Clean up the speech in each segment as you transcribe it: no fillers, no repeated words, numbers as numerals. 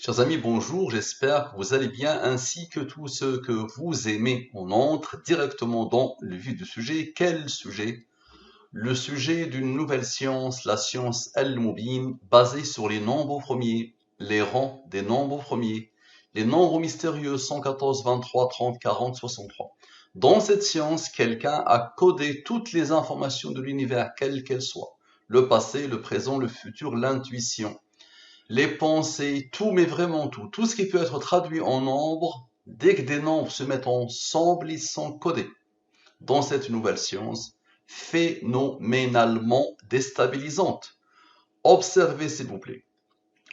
Chers amis, bonjour, j'espère que vous allez bien ainsi que tous ceux que vous aimez. On entre directement dans le vif du sujet. Quel sujet? Le sujet d'une nouvelle science, la science Al-Mubin, basée sur les nombres premiers, les rangs des nombres premiers, les nombres mystérieux 114, 23, 30, 40, 63. Dans cette science, quelqu'un a codé toutes les informations de l'univers, quelles qu'elles soient. Le passé, le présent, le futur, l'intuition, les pensées, tout, mais vraiment tout. Tout ce qui peut être traduit en nombres, dès que des nombres se mettent ensemble, ils sont codés. Dans cette nouvelle science, phénoménalement déstabilisante. Observez, s'il vous plaît,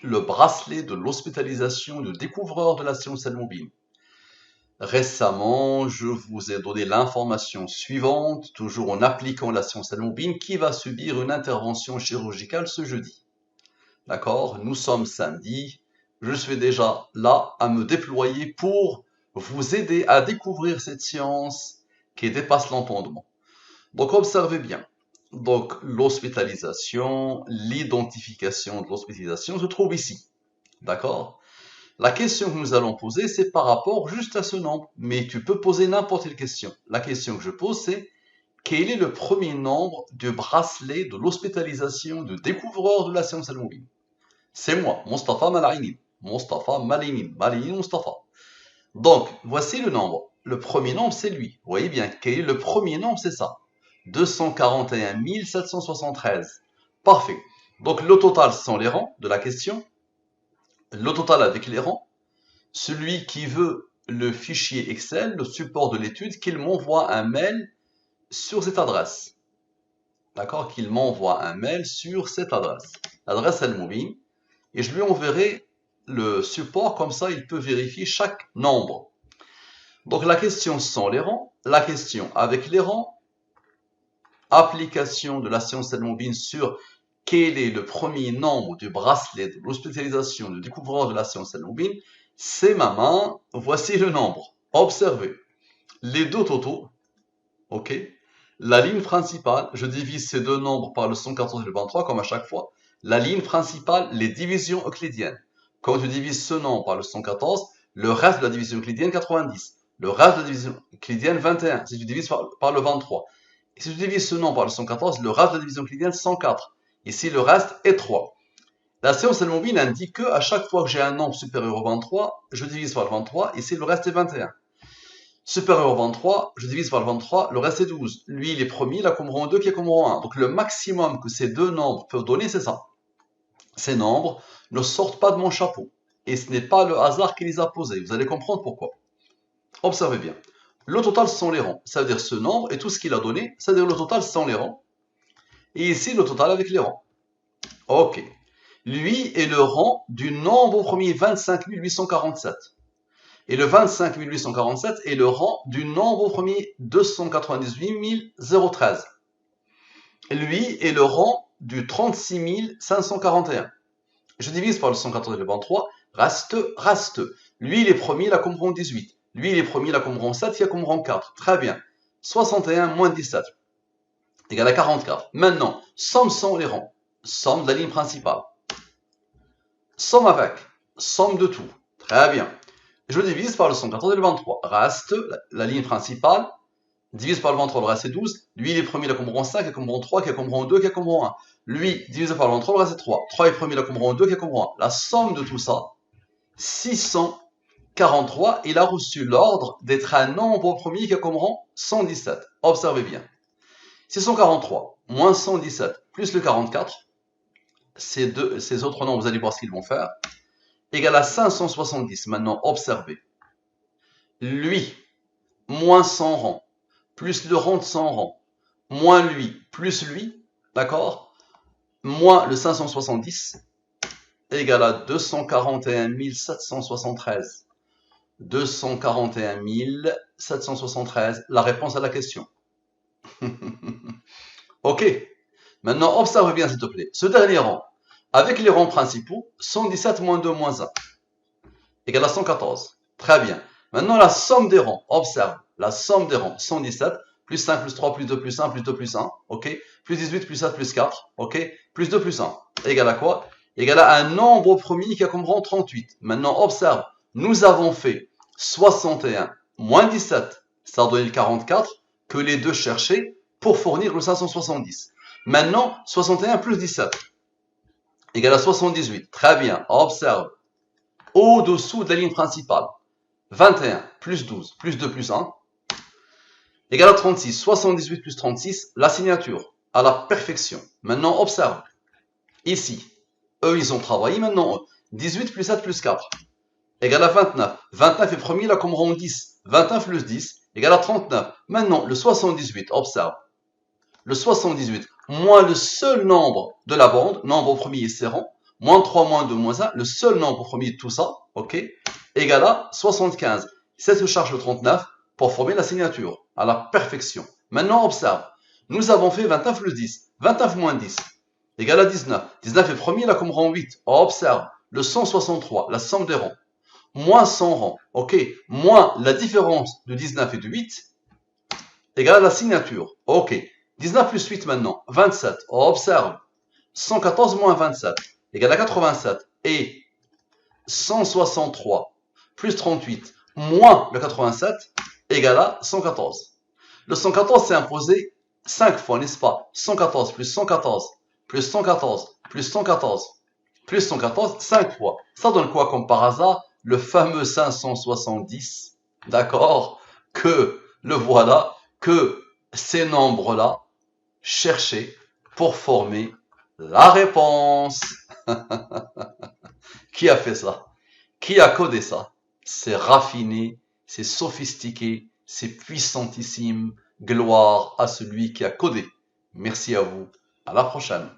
le bracelet de l'hospitalisation du découvreur de la science Al-Mubin. Récemment, je vous ai donné l'information suivante, toujours en appliquant la science Al-Mubin, qui va subir une intervention chirurgicale ce jeudi. D'accord? Nous sommes samedi. Je suis déjà là à me déployer pour vous aider à découvrir cette science qui dépasse l'entendement. Donc, observez bien. Donc, l'hospitalisation, l'identification de l'hospitalisation se trouve ici. D'accord? La question que nous allons poser, c'est par rapport juste à ce nombre. Mais tu peux poser n'importe quelle question. La question que je pose, c'est quel est le premier nombre du bracelet de l'hospitalisation du découvreur de la science Al-Mubin? C'est moi, Mustafa Malaini. Mustafa Malini. Malini Mustafa. Donc, voici le nombre. Le premier nombre, c'est lui. Vous voyez bien, quel est le premier nombre? C'est ça. 241 773. Parfait. Donc, le total sont les rangs de la question. Le total avec les rangs. Celui qui veut le fichier Excel, le support de l'étude, qu'il m'envoie un mail sur cette adresse. D'accord? Qu'il m'envoie un mail sur cette adresse. L'adresse Al-Mubin. Et je lui enverrai le support, comme ça il peut vérifier chaque nombre. Donc la question sans les rangs, la question avec les rangs, application de la science Al-Mubin sur quel est le premier nombre du bracelet de l'hospitalisation du découvreur de la science Al-Mubin, c'est ma main, voici le nombre. Observez, les deux totaux, ok, la ligne principale, je divise ces deux nombres par le 114 et le 23 comme à chaque fois. La ligne principale, les divisions euclidiennes. Quand tu divises ce nombre par le 114, le reste de la division euclidienne 90. Le reste de la division euclidienne 21. Si tu divises par le 23. Et si tu divises ce nombre par le 114, le reste de la division euclidienne 104. Ici, le reste est 3. La science Al-Mubin indique que à chaque fois que j'ai un nombre supérieur au 23, je divise par le 23. Ici, le reste est 21. Supérieur au 23, je divise par le 23, le reste est 12. Lui, il est premier, il a comme rang 2 qui est comme rang 1. Donc le maximum que ces deux nombres peuvent donner, c'est ça. Ces nombres ne sortent pas de mon chapeau. Et ce n'est pas le hasard qui les a posés. Vous allez comprendre pourquoi. Observez bien. Le total sont les rangs. Ça veut dire ce nombre et tout ce qu'il a donné, ça veut dire le total sont les rangs. Et ici, le total avec les rangs. Ok. Lui est le rang du nombre premier 25 847. Et le 25 847 est le rang du nombre premier 298 013. Lui est le rang du 36 541. Je divise par le 114 et le 23, reste. Lui, il est premier, il a comme rang 18. Lui, il est premier, il a comme rang 7, il a comme rang 4. Très bien. 61 moins 17 égale à 44. Maintenant, somme sont les rangs. Somme de la ligne principale. Somme avec. Somme de tout. Très bien. Je divise par le 114 et le 23. Reste la ligne principale. Divise par le 23, le reste est 12. Lui, il est premier, il a comme rang 5, il a comme rang 3, qui a comme rang 2, qui a comme rang 1. Lui, divisé par le 23, le reste est 3. 3 est premier, il a comme rang 2, qui a comme rang 1. La somme de tout ça, 643. Il a reçu l'ordre d'être un nombre premier qui a comme rang 117. Observez bien. 643 moins 117 plus le 44. Ces autres nombres, vous allez voir ce qu'ils vont faire. Égale à 570. Maintenant, observez. Lui, moins 100 rangs, plus le rang de 100 rangs, moins lui, plus lui, d'accord, moins le 570, égale à 241 773. 241 773, la réponse à la question. Ok. Maintenant, observe bien, s'il te plaît. Ce dernier rang, avec les rangs principaux, 117 moins 2 moins 1, égale à 114. Très bien. Maintenant, la somme des rangs. Observe. La somme des rangs. 117, plus 5, plus 3, plus 2, plus 1, plus 2, plus 1. OK. Plus 18, plus 7, plus 4. OK. Plus 2, plus 1. Égale à quoi? égale à un nombre premier qui a comme rang 38. Maintenant, observe, nous avons fait 61 moins 17, ça a donné le 44, que les deux cherchaient pour fournir le 570. Maintenant, 61 plus 17 égale à 78. Très bien, observe. Au-dessous de la ligne principale, 21 plus 12 plus 2 plus 1 égale à 36. 78 plus 36, la signature, à la perfection. Maintenant, observe. Ici, eux, ils ont travaillé. Maintenant, 18 plus 7 plus 4 égale à 29. 29 est premier, là, comme rang 10. 29 plus 10 égale à 39. Maintenant, le 78, observe. Le 78, moins le seul nombre de la bande, nombre premier et ses rangs, moins 3, moins 2, moins 1, le seul nombre premier de tout ça, ok, égale à 75. C'est se charge le 39 pour former la signature, à la perfection. Maintenant, observe. Nous avons fait 29 plus 10. 29 moins 10 égale à 19. 19 est premier, là, comme rang 8. Observe. Le 163, la somme des rangs, moins 100 rangs, ok, moins la différence de 19 et de 8, égale à la signature, ok. 19 plus 8 maintenant, 27. Observe. 114 moins 27 égale à 87. Et 163 plus 38 moins le 87 égale à 114. Le 114 s'est imposé 5 fois, n'est-ce pas? 114 plus 114 plus 114 plus 114 plus 114, 5 fois. Ça donne quoi comme par hasard? Le fameux 570. D'accord? Que le voilà, que ces nombres-là chercher pour former la réponse. Qui a fait ça? Qui a codé ça? C'est raffiné, c'est sophistiqué, c'est puissantissime. Gloire à celui qui a codé. Merci à vous. À la prochaine.